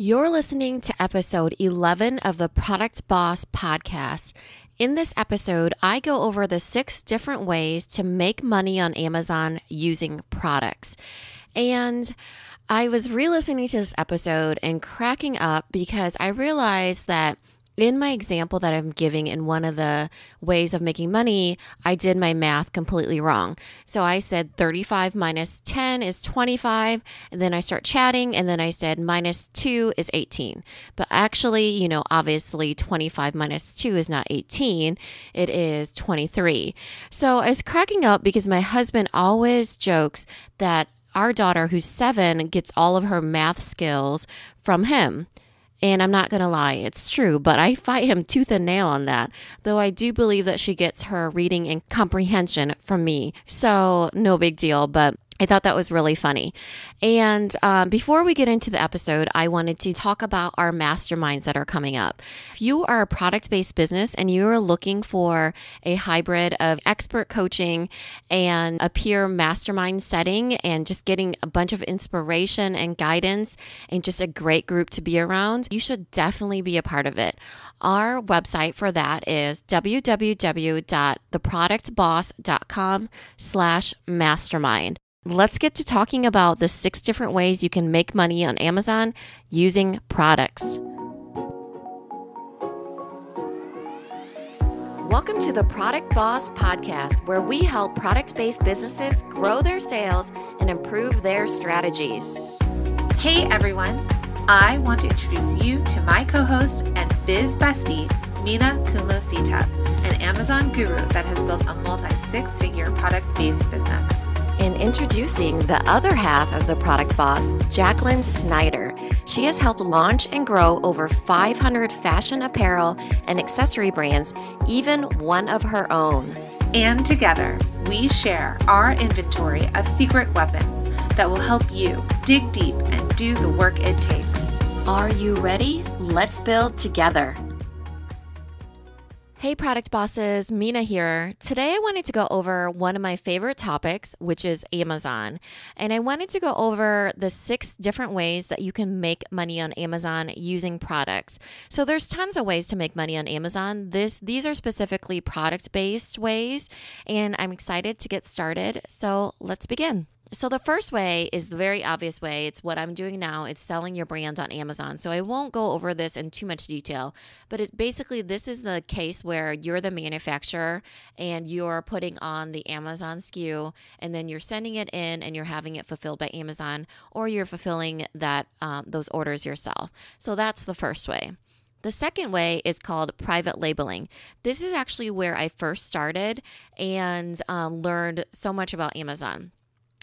You're listening to episode 11 of the Product Boss podcast. In this episode, I go over the 6 different ways to make money on Amazon using products. And I was re-listening to this episode and cracking up because I realized that in my example that I'm giving in one of the ways of making money, I did my math completely wrong. So I said 35 minus 10 is 25, and then I start chatting, and then I said minus 2 is 18. But actually, obviously 25 minus 2 is not 18, it is 23. So I was cracking up because my husband always jokes that our daughter, who's 7, gets all of her math skills from him. And I'm not going to lie, it's true, but I fight him tooth and nail on that, though I do believe that she gets her reading and comprehension from me. So no big deal, but I thought that was really funny. And before we get into the episode, I wanted to talk about our masterminds that are coming up. If you are a product-based business and you are looking for a hybrid of expert coaching and a peer mastermind setting and just getting a bunch of inspiration and guidance and just a great group to be around, you should definitely be a part of it. Our website for that is www.theproductboss.com/mastermind. Let's get to talking about the 6 different ways you can make money on Amazon using products. Welcome to the Product Boss podcast, where we help product-based businesses grow their sales and improve their strategies. Hey everyone, I want to introduce you to my co-host and biz bestie, Mina Kumlo-Sitep, an Amazon guru that has built a multi-6-figure product-based business. And introducing the other half of the Product Boss, Jacqueline Snyder. She has helped launch and grow over 500 fashion apparel and accessory brands, even one of her own. And together, we share our inventory of secret weapons that will help you dig deep and do the work it takes. Are you ready? Let's build together. Hey Product Bosses, Mina here. Today I wanted to go over one of my favorite topics, which is Amazon. And I wanted to go over the 6 different ways that you can make money on Amazon using products. So there's tons of ways to make money on Amazon. These are specifically product-based ways, and I'm excited to get started. So let's begin. So the first way is the very obvious way. It's what I'm doing now. It's selling your brand on Amazon. So I won't go over this in too much detail, but it's basically, this is the case where you're the manufacturer and you're putting on the Amazon SKU, and then you're sending it in and you're having it fulfilled by Amazon, or you're fulfilling those orders yourself. So that's the first way. The second way is called private labeling. This is actually where I first started and learned so much about Amazon.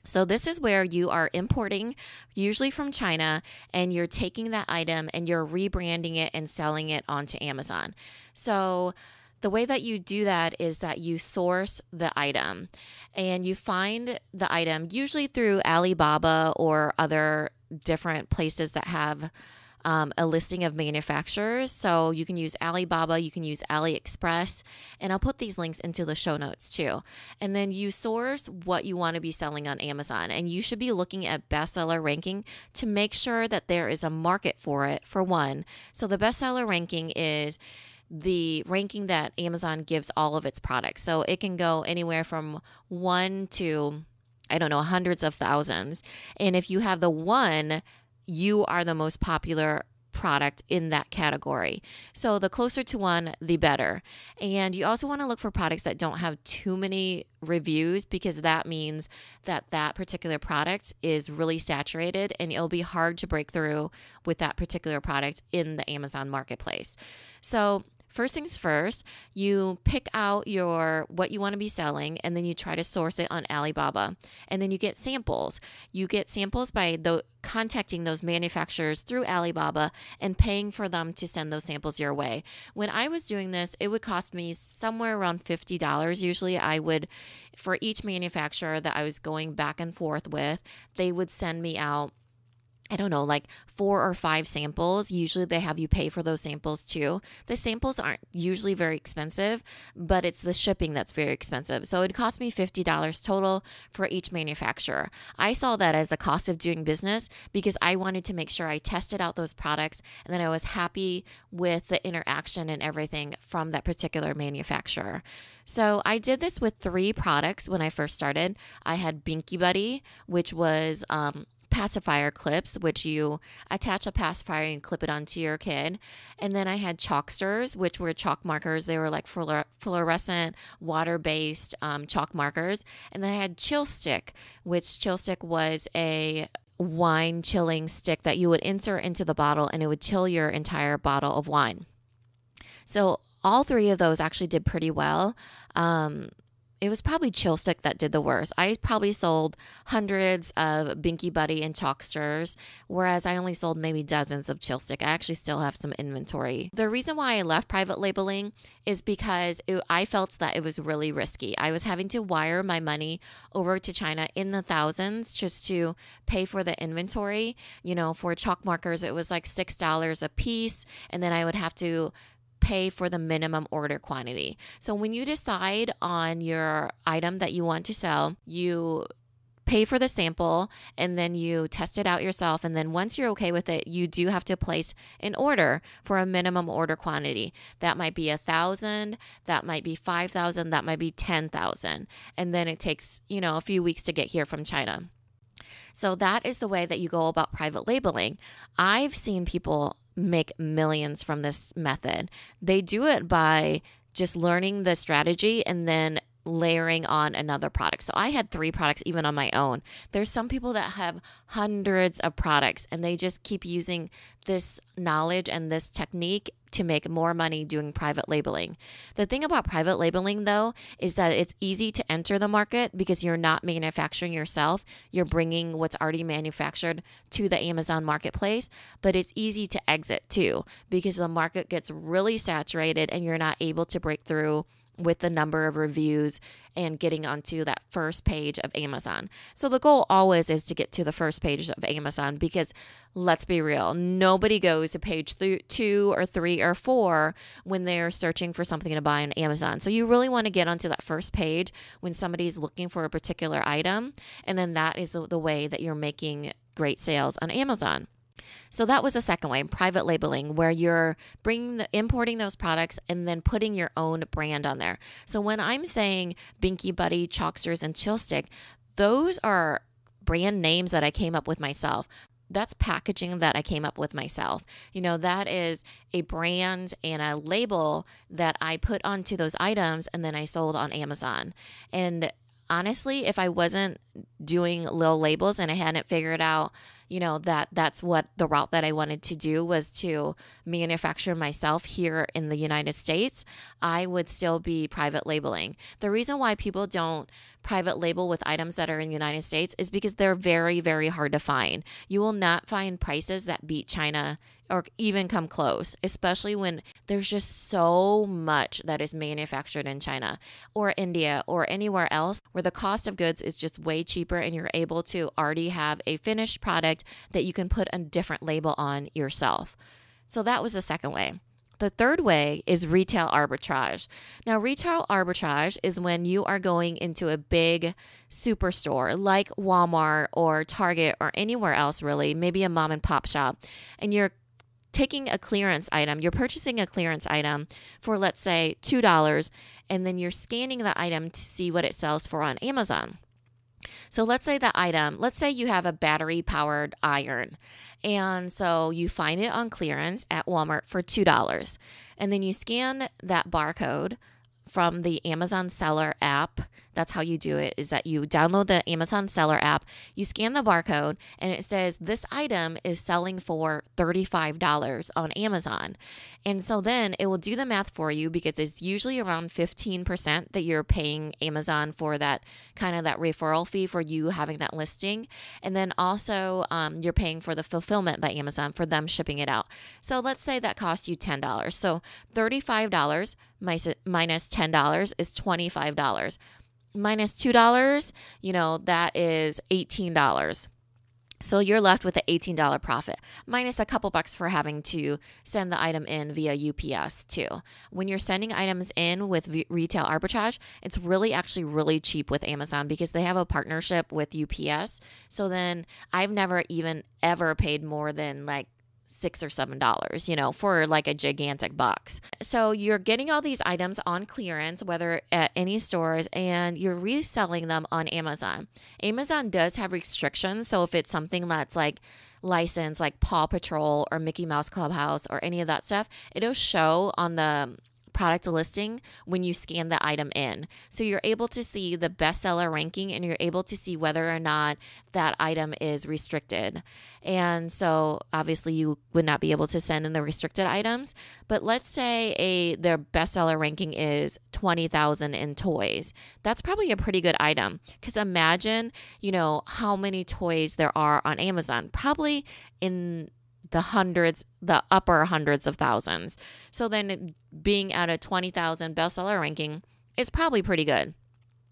So this is where you are importing, usually from China, and you're taking that item and you're rebranding it and selling it onto Amazon. So the way that you do that is that you source the item and you find the item usually through Alibaba or other different places that have a listing of manufacturers. So you can use Alibaba, you can use AliExpress, and I'll put these links into the show notes too. And then you source what you want to be selling on Amazon, and you should be looking at bestseller ranking to make sure that there is a market for it, for one. So the bestseller ranking is the ranking that Amazon gives all of its products. So it can go anywhere from 1 to, hundreds of thousands. And if you have the 1, you are the most popular product in that category. So the closer to 1, the better. And you also want to look for products that don't have too many reviews, because that means that that particular product is really saturated and it'll be hard to break through with that particular product in the Amazon marketplace. So first things first, you pick out what you want to be selling, and then you try to source it on Alibaba. And then you get samples. You get samples by contacting those manufacturers through Alibaba and paying for them to send those samples your way. When I was doing this, it would cost me somewhere around $50. Usually for each manufacturer that I was going back and forth with, they would send me out I don't know, like 4 or 5 samples. Usually they have you pay for those samples too. The samples aren't usually very expensive, but it's the shipping that's very expensive. So it cost me $50 total for each manufacturer. I saw that as a cost of doing business because I wanted to make sure I tested out those products and then I was happy with the interaction and everything from that particular manufacturer. So I did this with 3 products when I first started. I had Binky Buddy, which was pacifier clips, which you attach a pacifier and clip it onto your kid. And then I had Chalksters, which were chalk markers. They were like fluorescent, water-based chalk markers. And then I had Chill Stick, which Chill Stick was a wine chilling stick that you would insert into the bottle and it would chill your entire bottle of wine. So all 3 of those actually did pretty well. It was probably Chill Stick that did the worst. I probably sold hundreds of Binky Buddy and Chalksters, whereas I only sold maybe dozens of Chill Stick. I actually still have some inventory. The reason why I left private labeling is because I felt that it was really risky. I was having to wire my money over to China in the thousands just to pay for the inventory. You know, for chalk markers, it was like $6 a piece, and then I would have to pay for the minimum order quantity. So when you decide on your item that you want to sell, you pay for the sample and then you test it out yourself. And then once you're okay with it, you do have to place an order for a minimum order quantity. That might be 1,000, that might be 5,000, that might be 10,000. And then it takes, a few weeks to get here from China. So that is the way that you go about private labeling. I've seen people make millions from this method. They do it by just learning the strategy and then layering on another product. So I had 3 products even on my own. There's some people that have hundreds of products and they just keep using this knowledge and this technique to make more money doing private labeling. The thing about private labeling though is that it's easy to enter the market because you're not manufacturing yourself. You're bringing what's already manufactured to the Amazon marketplace, but it's easy to exit too because the market gets really saturated and you're not able to break through with the number of reviews and getting onto that first page of Amazon. So the goal always is to get to the first page of Amazon because let's be real, nobody goes to page 2 or 3 or 4 when they're searching for something to buy on Amazon. So you really want to get onto that first page when somebody's looking for a particular item, and then that is the way that you're making great sales on Amazon. So that was the second way, private labeling, where you're importing those products and then putting your own brand on there. So when I'm saying Binky Buddy, Chalksters, and Chill Stick, those are brand names that I came up with myself. That's packaging that I came up with myself. That is a brand and a label that I put onto those items and then I sold on Amazon. And honestly, if I wasn't doing little labels and I hadn't figured out, that's what the route that I wanted to do was to manufacture myself here in the United States, I would still be private labeling. The reason why people don't private label with items that are in the United States is because they're very, very hard to find. You will not find prices that beat China or even come close, especially when there's just so much that is manufactured in China or India or anywhere else where the cost of goods is just way cheaper and you're able to already have a finished product that you can put a different label on yourself. So that was the second way. The third way is retail arbitrage. Now, retail arbitrage is when you are going into a big superstore like Walmart or Target or anywhere else really, maybe a mom and pop shop, and you're taking a clearance item, you're purchasing a clearance item for, let's say, $2, and then you're scanning the item to see what it sells for on Amazon. So let's say you have a battery powered iron. And so you find it on clearance at Walmart for $2. And then you scan that barcode from the Amazon Seller app. That's how you do it, is that you download the Amazon Seller app, you scan the barcode, and it says this item is selling for $35 on Amazon. And so then it will do the math for you because it's usually around 15% that you're paying Amazon for that kind of that referral fee for you having that listing. And then also you're paying for the fulfillment by Amazon for them shipping it out. So let's say that costs you $10. So $35 minus $10 is $25. Minus $2, that is $18. So you're left with an $18 profit, minus a couple bucks for having to send the item in via UPS too. When you're sending items in with retail arbitrage, it's actually really cheap with Amazon because they have a partnership with UPS. So then I've never even ever paid more than like $6 or $7, for like a gigantic box. So you're getting all these items on clearance, whether at any stores, and you're reselling them on Amazon. Amazon does have restrictions. So if it's something that's like licensed, like Paw Patrol or Mickey Mouse Clubhouse or any of that stuff, it'll show on the product listing when you scan the item in. So you're able to see the bestseller ranking and you're able to see whether or not that item is restricted. And so obviously you would not be able to send in the restricted items, but let's say their bestseller ranking is 20,000 in toys. That's probably a pretty good item because imagine, how many toys there are on Amazon, probably in the upper hundreds of thousands. So then being at a 20,000 bestseller ranking is probably pretty good.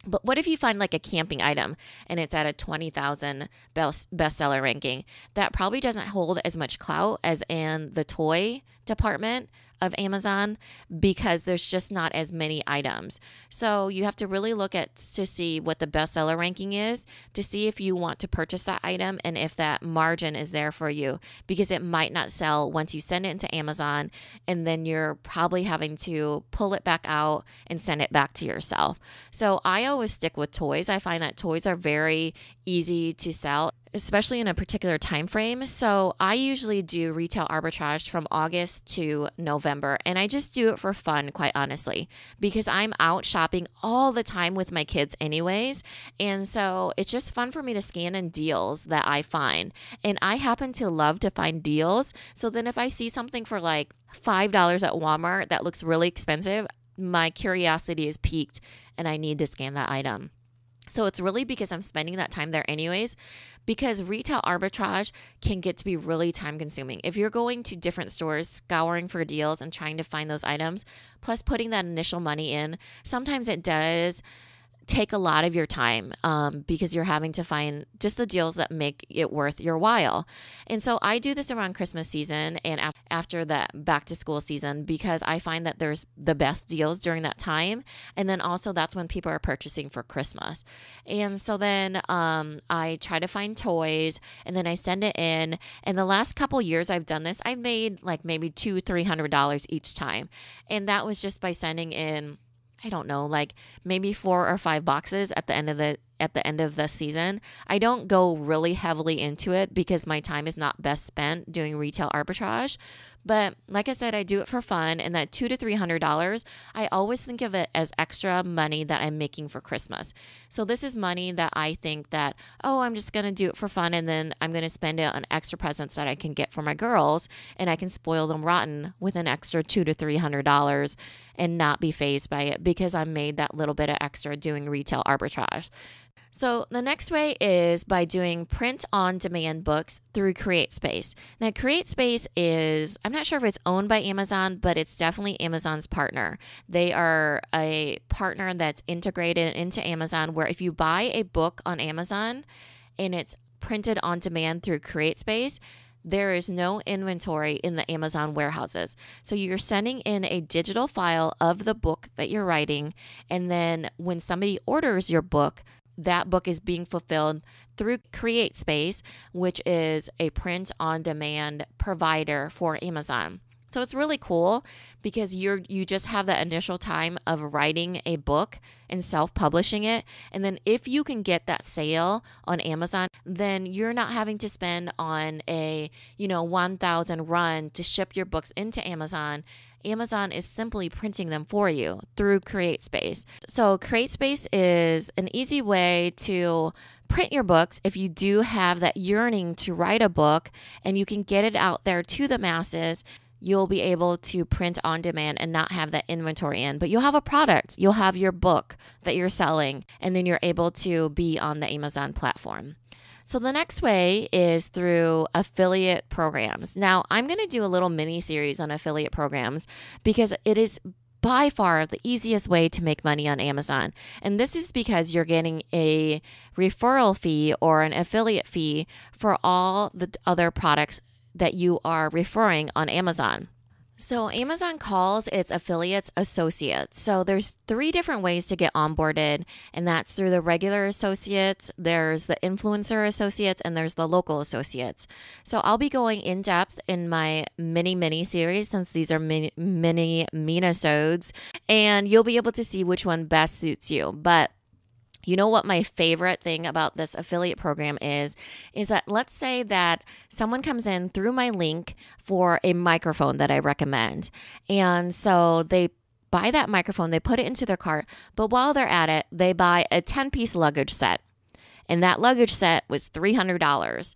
But what if you find like a camping item and it's at a 20,000 bestseller ranking? That probably doesn't hold as much clout as in the toy department of Amazon because there's just not as many items. So you have to really look to see what the bestseller ranking is to see if you want to purchase that item and if that margin is there for you, because it might not sell once you send it into Amazon and then you're probably having to pull it back out and send it back to yourself. So I always stick with toys. I find that toys are very easy to sell, especially in a particular time frame. So I usually do retail arbitrage from August to November, and I just do it for fun, quite honestly, because I'm out shopping all the time with my kids anyways. And so it's just fun for me to scan in deals that I find. And I happen to love to find deals. So then if I see something for like $5 at Walmart that looks really expensive, my curiosity is piqued and I need to scan that item. So it's really because I'm spending that time there anyways, because retail arbitrage can get to be really time consuming. If you're going to different stores, scouring for deals and trying to find those items, plus putting that initial money in, sometimes it does take a lot of your time because you're having to find just the deals that make it worth your while. And so I do this around Christmas season and after the back to school season because I find that there's the best deals during that time. And then also that's when people are purchasing for Christmas. And so then I try to find toys and then I send it in. And the last couple years I've done this, I've made like maybe $200-$300 each time. And that was just by sending in, I don't know, like maybe 4 or 5 boxes at the end of the season. I don't go really heavily into it because my time is not best spent doing retail arbitrage. But like I said, I do it for fun, and that $200 to $300, I always think of it as extra money that I'm making for Christmas. So this is money that I think that, I'm just going to do it for fun, and then I'm going to spend it on extra presents that I can get for my girls, and I can spoil them rotten with an extra $200 to $300 and not be fazed by it because I made that little bit of extra doing retail arbitrage. So the next way is by doing print-on-demand books through CreateSpace. Now, CreateSpace is, I'm not sure if it's owned by Amazon, but it's definitely Amazon's partner. They are a partner that's integrated into Amazon where if you buy a book on Amazon and it's printed on demand through CreateSpace, there is no inventory in the Amazon warehouses. So you're sending in a digital file of the book that you're writing, and then when somebody orders your book, that book is being fulfilled through CreateSpace, which is a print-on-demand provider for Amazon. So it's really cool because you just have that initial time of writing a book and self-publishing it. And then if you can get that sale on Amazon, then you're not having to spend on a 1,000 run to ship your books into Amazon. Amazon is simply printing them for you through CreateSpace. So CreateSpace is an easy way to print your books if you do have that yearning to write a book and you can get it out there to the masses. You'll be able to print on demand and not have that inventory in, but you'll have a product. You'll have your book that you're selling, and then you're able to be on the Amazon platform. So the next way is through affiliate programs. Now, I'm going to do a little mini series on affiliate programs because it is by far the easiest way to make money on Amazon. And this is because you're getting a referral fee or an affiliate fee for all the other products that you are referring on Amazon. So Amazon calls its affiliates associates. So there's 3 different ways to get onboarded, and that's through the regular associates, there's the influencer associates, and there's the local associates. So I'll be going in depth in my mini series, since these are mini Mina-sodes, and you'll be able to see which one best suits you. But you know what my favorite thing about this affiliate program is that let's say that someone comes in through my link for a microphone that I recommend. And so they buy that microphone, they put it into their cart, but while they're at it, they buy a 10-piece luggage set. And that luggage set was $300.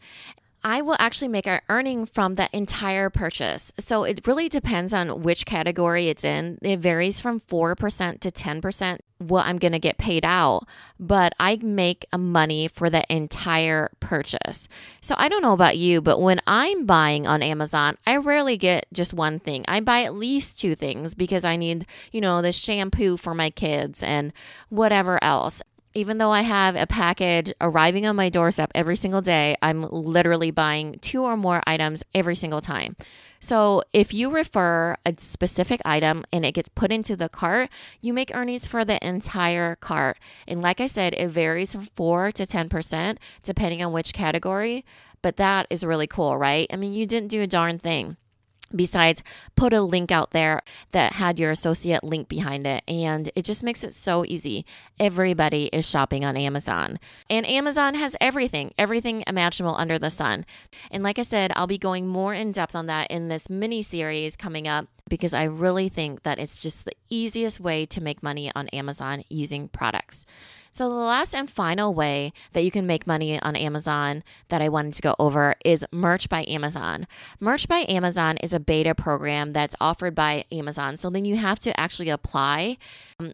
I will actually make an earning from that entire purchase. So it really depends on which category it's in. It varies from 4% to 10% what I'm going to get paid out, but I make money for the entire purchase. So I don't know about you, but when I'm buying on Amazon, I rarely get just one thing. I buy at least 2 things because I need, the shampoo for my kids and whatever else. Even though I have a package arriving on my doorstep every single day, I'm literally buying 2 or more items every single time. So if you refer a specific item and it gets put into the cart, you make earnings for the entire cart. And like I said, it varies from 4 to 10% depending on which category. But that is really cool, right? I mean, you didn't do a darn thing besides put a link out there that had your associate link behind it. And it just makes it so easy. Everybody is shopping on Amazon. And Amazon has everything imaginable under the sun. And like I said, I'll be going more in depth on that in this mini series coming up, because I really think that it's just the easiest way to make money on Amazon using products. So the last and final way that you can make money on Amazon that I wanted to go over is Merch by Amazon. Merch by Amazon is a beta program that's offered by Amazon. So then you have to actually apply.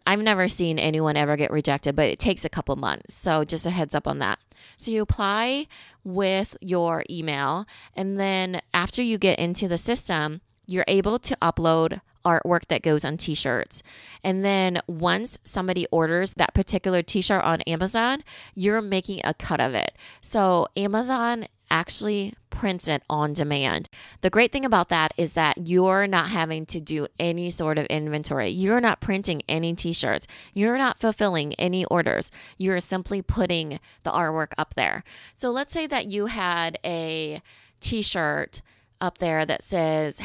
I've never seen anyone ever get rejected, but it takes a couple months. So just a heads up on that. So you apply with your email, and then after you get into the system, you're able to upload artwork that goes on t-shirts. And then once somebody orders that particular t-shirt on Amazon, you're making a cut of it. So Amazon actually prints it on demand. The great thing about that is that you're not having to do any sort of inventory. You're not printing any t-shirts. You're not fulfilling any orders. You're simply putting the artwork up there. So let's say that you had a t-shirt up there that says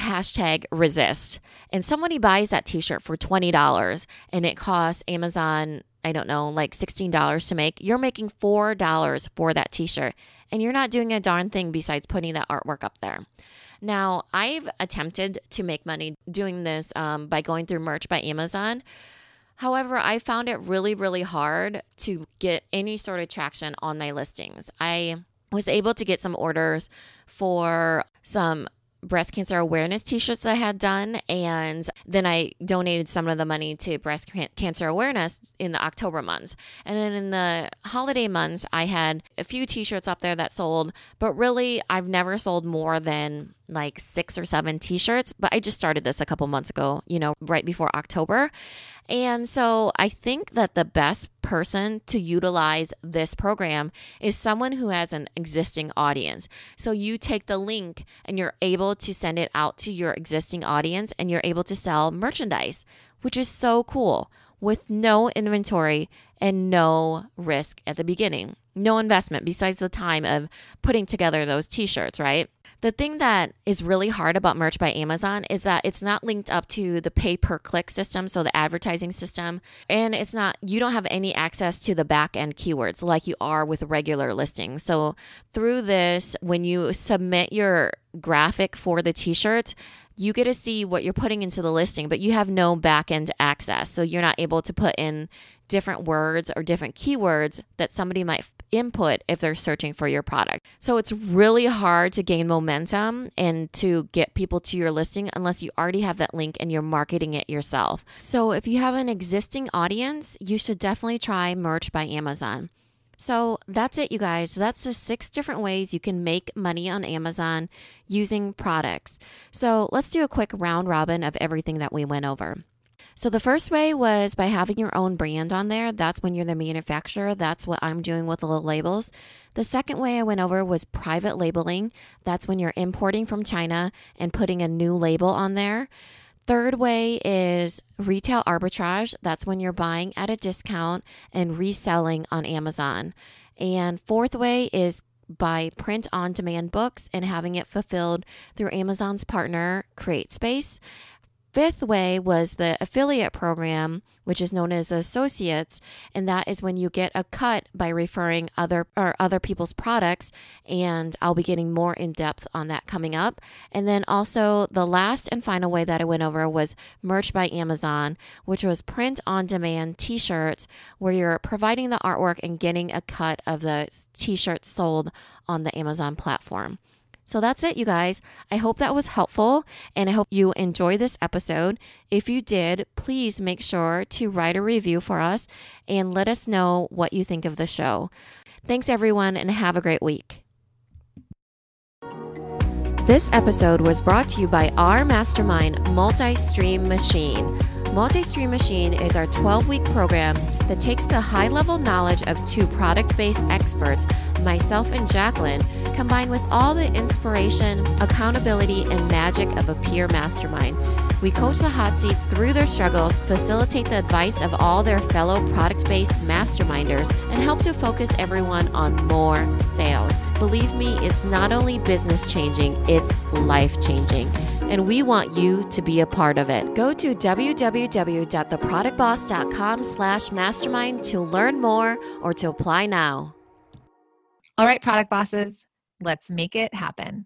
#resist, and somebody buys that t-shirt for $20 and it costs Amazon, I don't know, like $16 to make. You're making $4 for that t-shirt, and you're not doing a darn thing besides putting that artwork up there. Now, I've attempted to make money doing this by going through Merch by Amazon. However, I found it really, really hard to get any sort of traction on my listings. I was able to get some orders for some breast cancer awareness t-shirts that I had done, and then I donated some of the money to breast cancer awareness in the October months. And then in the holiday months, I had a few t-shirts up there that sold, but really I've never sold more than like 6 or 7 t-shirts. But I just started this a couple months ago, right before October. And so I think that the best person to utilize this program is someone who has an existing audience. So you take the link and you're able to send it out to your existing audience, and you're able to sell merchandise, which is so cool, with no inventory and no risk at the beginning. No investment besides the time of putting together those t-shirts, right? The thing that is really hard about Merch by Amazon is that it's not linked up to the pay-per-click system, so the advertising system, and you don't have any access to the back-end keywords like you are with regular listings. So through this, when you submit your graphic for the t-shirt, you get to see what you're putting into the listing, but you have no back-end access. So you're not able to put in different words or different keywords that somebody might input if they're searching for your product. So it's really hard to gain momentum and to get people to your listing unless you already have that link and you're marketing it yourself. So if you have an existing audience, you should definitely try Merch by Amazon. So that's it, you guys. That's the 6 different ways you can make money on Amazon using products. So let's do a quick round robin of everything that we went over. So the first way was by having your own brand on there. That's when you're the manufacturer. That's what I'm doing with the little labels. The second way I went over was private labeling. That's when you're importing from China and putting a new label on there. Third way is retail arbitrage. That's when you're buying at a discount and reselling on Amazon. And fourth way is by print on demand books and having it fulfilled through Amazon's partner, CreateSpace. Fifth way was the affiliate program, which is known as associates, and that is when you get a cut by referring other people's products, and I'll be getting more in depth on that coming up. And then also the last and final way that I went over was Merch by Amazon, which was print on demand t-shirts where you're providing the artwork and getting a cut of the t-shirts sold on the Amazon platform. So that's it, you guys. I hope that was helpful, and I hope you enjoyed this episode. If you did, please make sure to write a review for us and let us know what you think of the show. Thanks, everyone, and have a great week. This episode was brought to you by our mastermind, Multi-Stream Machine. Multi-Stream Machine is our 12-week program that takes the high-level knowledge of two product-based experts, myself and Jacqueline, combined with all the inspiration, accountability, and magic of a peer mastermind. We coach the hot seats through their struggles, facilitate the advice of all their fellow product-based masterminders, and help to focus everyone on more sales. Believe me, it's not only business-changing, it's life-changing. And we want you to be a part of it. Go to www.theproductboss.com/mastermind to learn more or to apply now. All right, product bosses, let's make it happen.